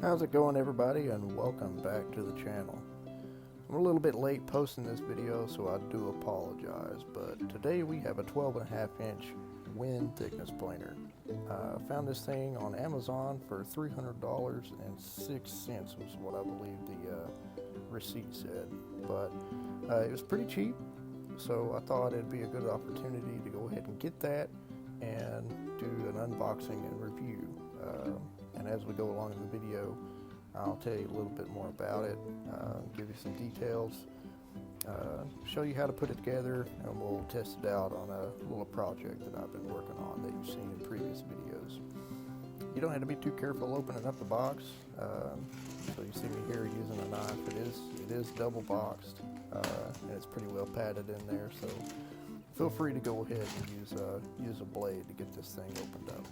How's it going, everybody, and welcome back to the channel. I'm a little bit late posting this video, so I do apologize, but today we have a 12.5-inch wind thickness planer. I found this thing on Amazon for $300.06 was what I believe the receipt said, but it was pretty cheap, so I thought it'd be a good opportunity to go ahead and get that and do an unboxing and review. And as we go along in the video, I'll tell you a little bit more about it, give you some details, show you how to put it together, and we'll test it out on a little project that I've been working on that you've seen in previous videos. You don't have to be too careful opening up the box. So you see me here using a knife. It is double boxed, and it's pretty well padded in there, so feel free to go ahead and use a blade to get this thing opened up.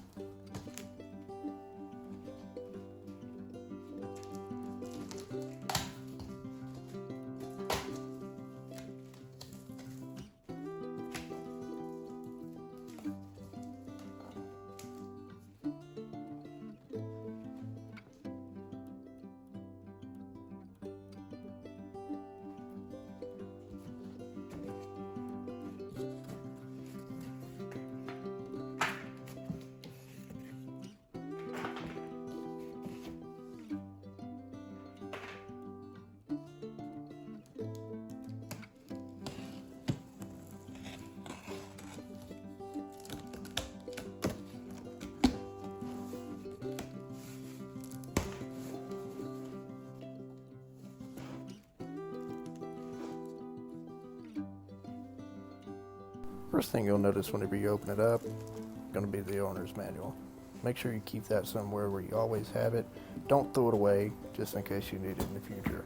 First thing you'll notice whenever you open it up, going to be the owner's manual. Make sure you keep that somewhere where you always have it. Don't throw it away just in case you need it in the future.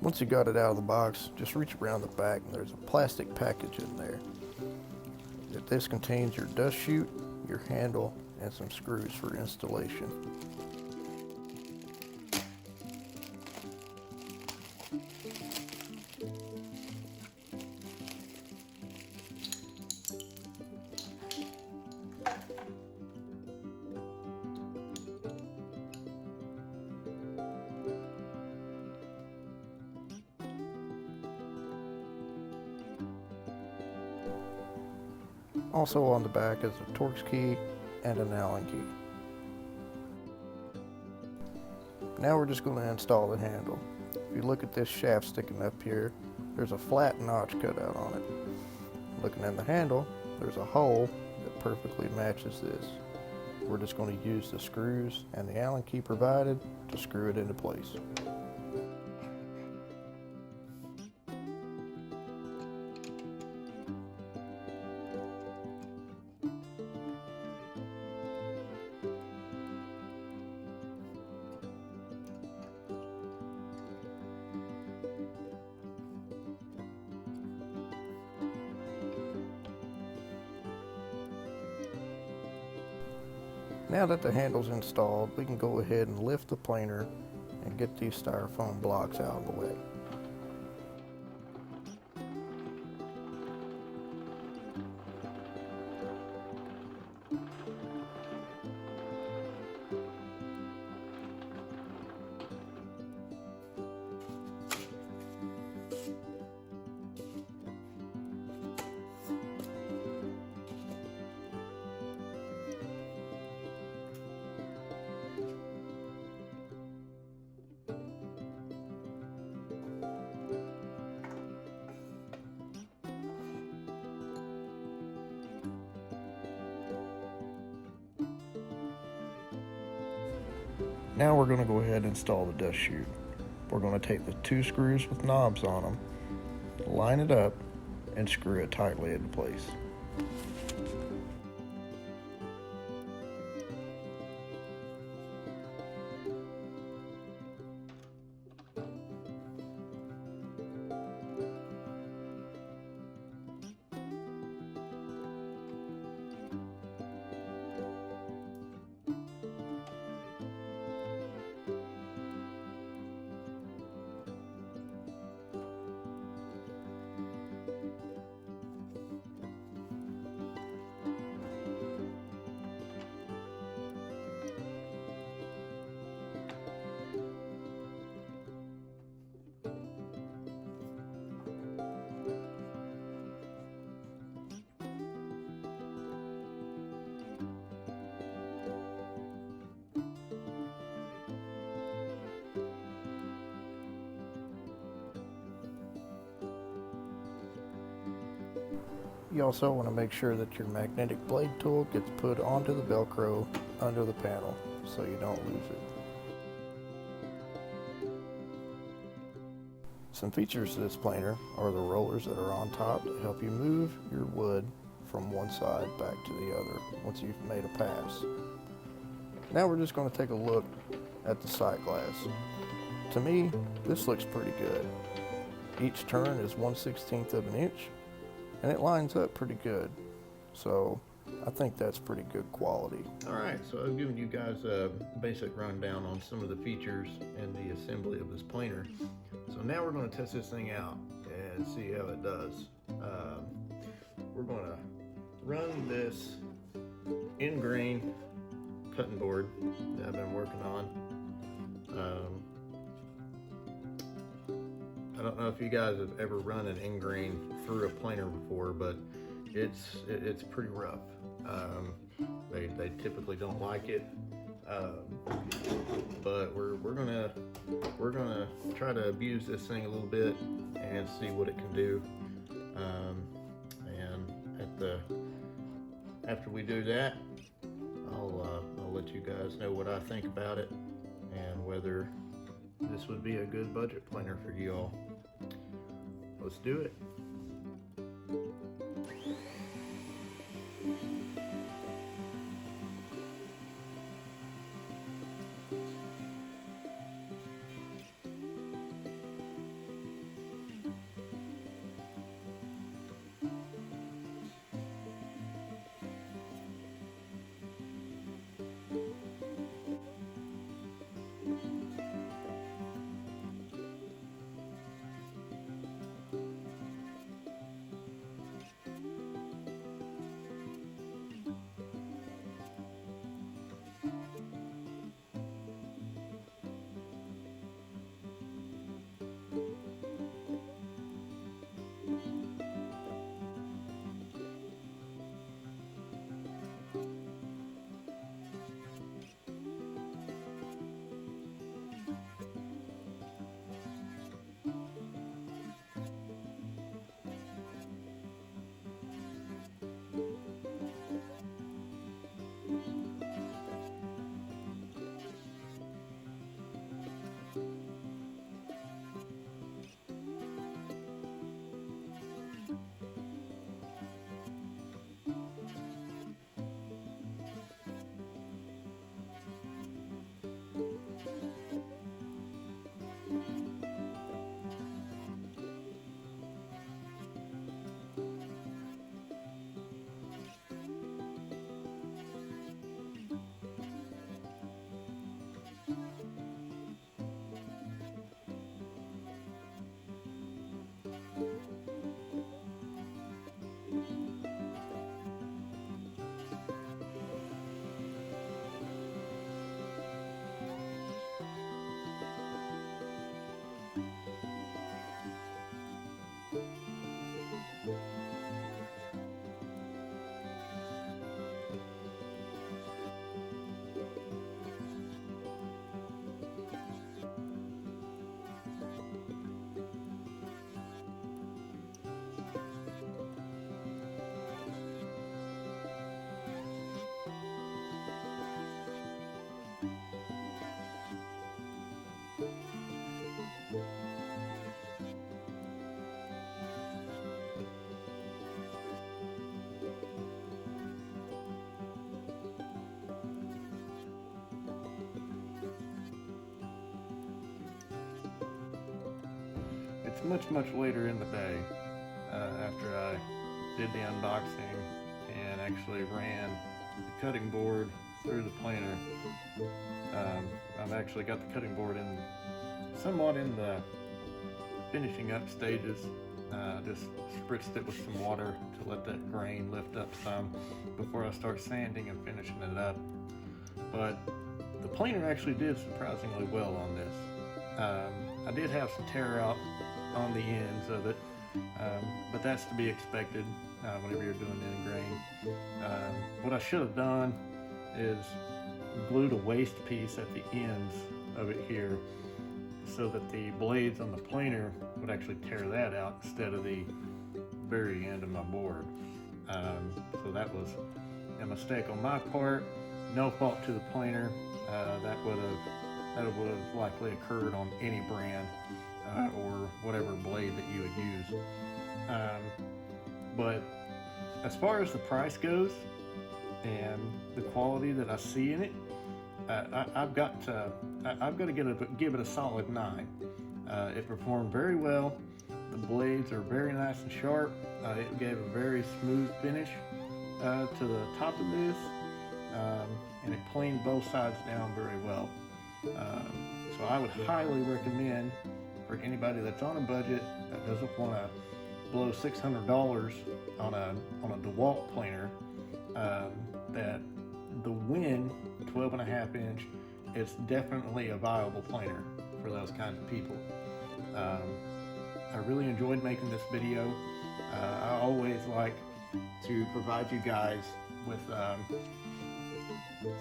Once you got it out of the box, just reach around the back and there's a plastic package in there. This contains your dust chute, your handle, and some screws for installation. Also on the back is a Torx key and an Allen key. Now we're just going to install the handle. If you look at this shaft sticking up here, there's a flat notch cut out on it. Looking at the handle, there's a hole that perfectly matches this. We're just going to use the screws and the Allen key provided to screw it into place. Now that the handle's installed, we can go ahead and lift the planer and get these styrofoam blocks out of the way. Now we're going to go ahead and install the dust chute. We're going to take the two screws with knobs on them, line it up, and screw it tightly into place. You also want to make sure that your magnetic blade tool gets put onto the Velcro under the panel so you don't lose it. Some features to this planer are the rollers that are on top to help you move your wood from one side back to the other once you've made a pass. Now we're just going to take a look at the sight glass. To me, this looks pretty good. Each turn is 1/16 of an inch, and it lines up pretty good. So I think that's pretty good quality. All right, so I've given you guys a basic rundown on some of the features and the assembly of this planer. So now we're going to test this thing out and see how it does. We're going to run this in-grain cutting board that I've been working on. I don't know if you guys have ever run an in-grain through a planer before, but it's pretty rough. They typically don't like it, but we're gonna try to abuse this thing a little bit and see what it can do. And after we do that, I'll let you guys know what I think about it and whether this would be a good budget planer for you all. Let's do it. much later in the day, after I did the unboxing and actually ran the cutting board through the planer. I've actually got the cutting board somewhat in the finishing up stages. Just spritzed it with some water to let that grain lift up some before I start sanding and finishing it up. But the planer actually did surprisingly well on this. I did have some tear out on the ends of it, but that's to be expected whenever you're doing end grain. What I should have done is glued a waste piece at the ends of it here so that the blades on the planer would actually tear that out instead of the very end of my board. So that was a mistake on my part, no fault to the planer. That would have likely occurred on any brand or whatever blade that you would use. But as far as the price goes and the quality that I see in it, I've got to give it a solid 9. It performed very well. The blades are very nice and sharp. It gave a very smooth finish to the top of this, and it planed both sides down very well. So I would highly recommend for anybody that's on a budget that doesn't want to blow $600 on a DeWalt planer, that the Win 12.5 inch is definitely a viable planer for those kinds of people. I really enjoyed making this video. I always like to provide you guys with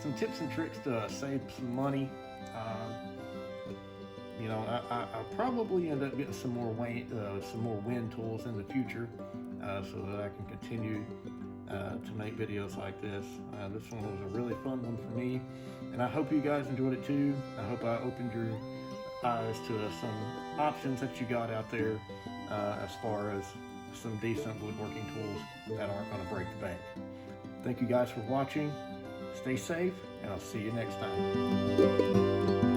some tips and tricks to save some money. I'll probably end up getting some more Win tools in the future, so that I can continue to make videos like this. This one was a really fun one for me, and I hope you guys enjoyed it too. I hope I opened your eyes to some options that you got out there as far as some decent woodworking tools that aren't going to break the bank. Thank you guys for watching. Stay safe, and I'll see you next time.